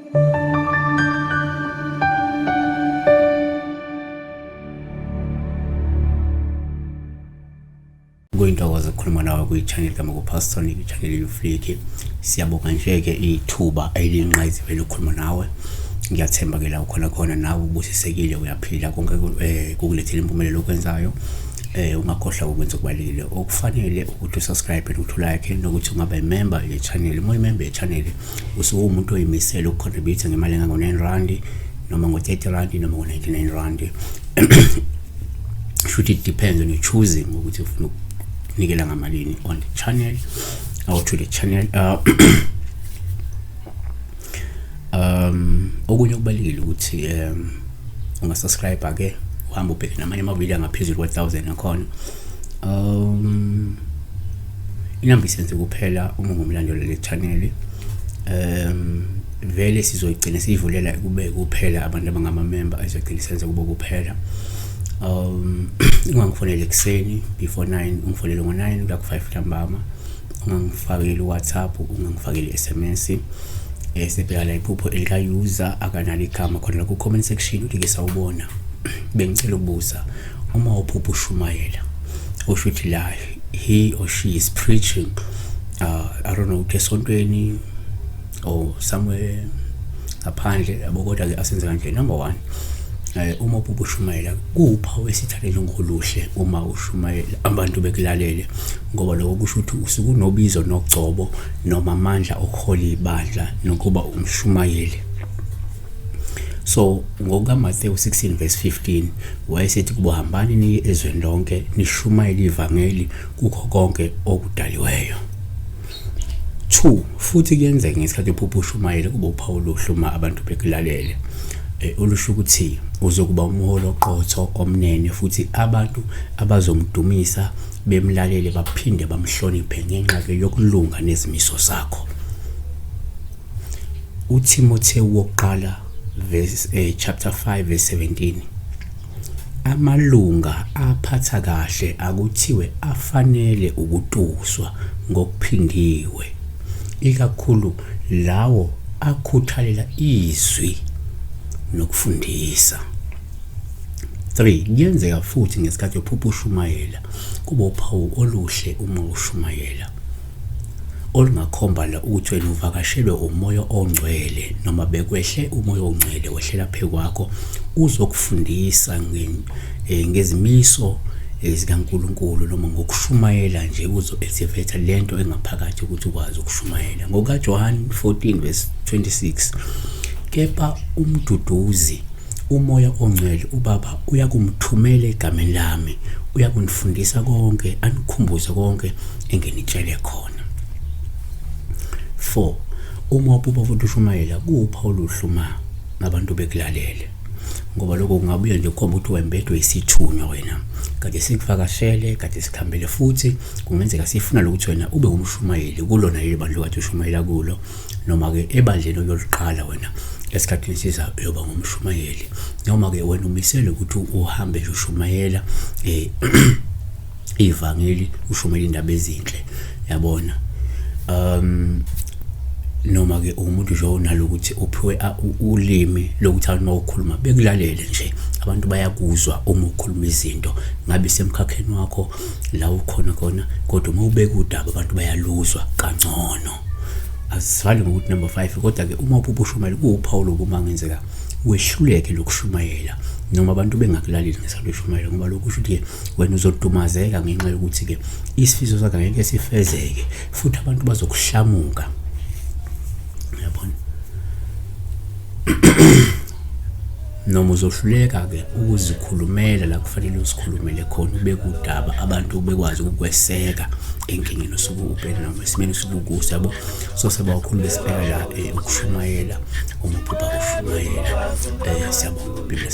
Kuyintokozo ukukhuluma nawe kwi-channel kama ku-Pastor Nick, i-channel yufliki. Siyabonga nje-ke ithuba elinqayizivele ukukhuluma nawe. Ngiyathemba ke la ukhona khona nawe ubusisekile, uyaphila, konke kukulethela impumelelo okwenzayo. Ungakhohlwa ukwenza okubalulekile okufanele ukuthi usubscribe nokuthi like nokuthi ungaba i-member ye-channel. Uma i-member ye-channel usuke umuntu oyimisela ukucontribute ngemali engango-R9 noma ngo-R30 noma ngo-R99. Should it depends on you choosing ukuthi ufuna ukunikela ngamalini on the channel or to the channel. Okunye okubalulekile ukuthi ungasubscribe ke uhamba ubheke namanye amavideo angaphezulu kwa-1000 akhona. Inamba isenze kuphela uma ungumlandeli le channel. Vele sizoyigcina siyivulela kube kuphela abantu abangama-member, izogcina isenze kube kuphela. Ungangifonela ekseni before 9, ungifonele ngo-9 kuya ku-5 ntambama. Ungangifakeli WhatsApp, ungangifakeli SMS. Sebheka la iphupho elika-user akanalo igama khona la ku-comment section uthi ke sawubona. Bengicela ukubuza, uma uphupho ushumayela usho ukuthi la he or she is preaching I don't know esontweni or somewhere ngaphandle yabo, kodwa ke asenze kanje. Number 1, uma uphupho ushumayela kuphawu esithathe njengoluhle uma ushumayela abantu bekulalele, ngoba lokho kusho ukuthi usuke unobizo nokugcobo noma amandla okuhola ibandla nokuba umshumayeli. So ngokukaMathewu 16:15 wayesethi kubuhambani niye ezweni lonke nishumayele ivangeli kukho konke okudaliweyo. 2, futhi kuyenzeka ngesikhathi uphupho ushumayela kube uphawu oluhle uma abantu bekulalele, olusho ukuthi uzokuba umholi oqotho omnene futhi abantu abazomdumisa bemlalele baphinde bamhloniphe ngenxa yokulunga nezimiso zakho. uTimothewu wokuqala chapter 5 verse 17, amalunga aphatha kahle akuthiwe afanele ukutuswa ngokuphindiwe, ikakhulu lawo akhuthalela izwi nokufundisa. 3, kuyenzeka futhi ngesikhathi uphupho ushumayela kube uphawu oluhle uma ushumayela olungakhomba la ukuthi wena uvakashelwe umoya ongcwele noma bekwehle umoya ongcwele wehlela phezu kwakho uzokufundisa ngezimiso zikaNkulunkulu noma ngokushumayela nje uzo-activate lento engaphakathi ukuthi ukwazi ukushumayela. NgokaJohane 14 verse 26, kepha umduduzi umoya ongcwele uBaba uyakumthumela egameni lami, uyakunifundisa konke, anikhumbuze konke enginitshele khona. 4, uma uphupho futhi ushumayela kuwuphawu oluhluma nabantu bekulalele, ngoba lokho kungabuye nje kukhomba ukuthi wembedwe isithunywa wena, kade sikuvakashele, kade sikhambele, futhi kungenzeka sifuna lokuthi wena ube umshumayeli kulona leli bandla kade ushumayela kulo, noma ke ebandleni yoliqala wena esikhathini siza yoba ngumshumayeli, noma ke wena umisele ukuthi uhambe nje ushumayela ivangeli, ushumayela indaba ezinhle, yabona. Noma ke umuntu nje onalo ukuthi uphiwe ulimi lokuthi awunokukhuluma bekulalele nje, abantu bayakuzwa uma ukhuluma izinto ngabe semkhakheni wakho la ukhona khona, kodwa uma ubeka udaba abantu bayaluzwa kangcono. Asifali ngokuthi number 5, kodwa ke uma uphupho ushumayela kuwuphawu lokuma ngenzeka wehluleke lokushumayela noma abantu bengakulaleli ngesikhathi ushumayela, ngoba lokho kusho ukuthi wena uzodumazeka ngenxa yokuthi ke isifiso sakho ngeke sifezeke futhi abantu bazokuhlamuka, yabona. Noma uzohluleka ke ukuzikhulumela la kufanele uzikhulumele khona, ubeke udaba abantu bekwazi ukukweseka enkingeni osuke ubhekene nayo, esimeni osuke ukuso, yabo. So seba ukhulu besibheka la ukushumayela, uma uphupha ushumayela. Siyabonga Biblia.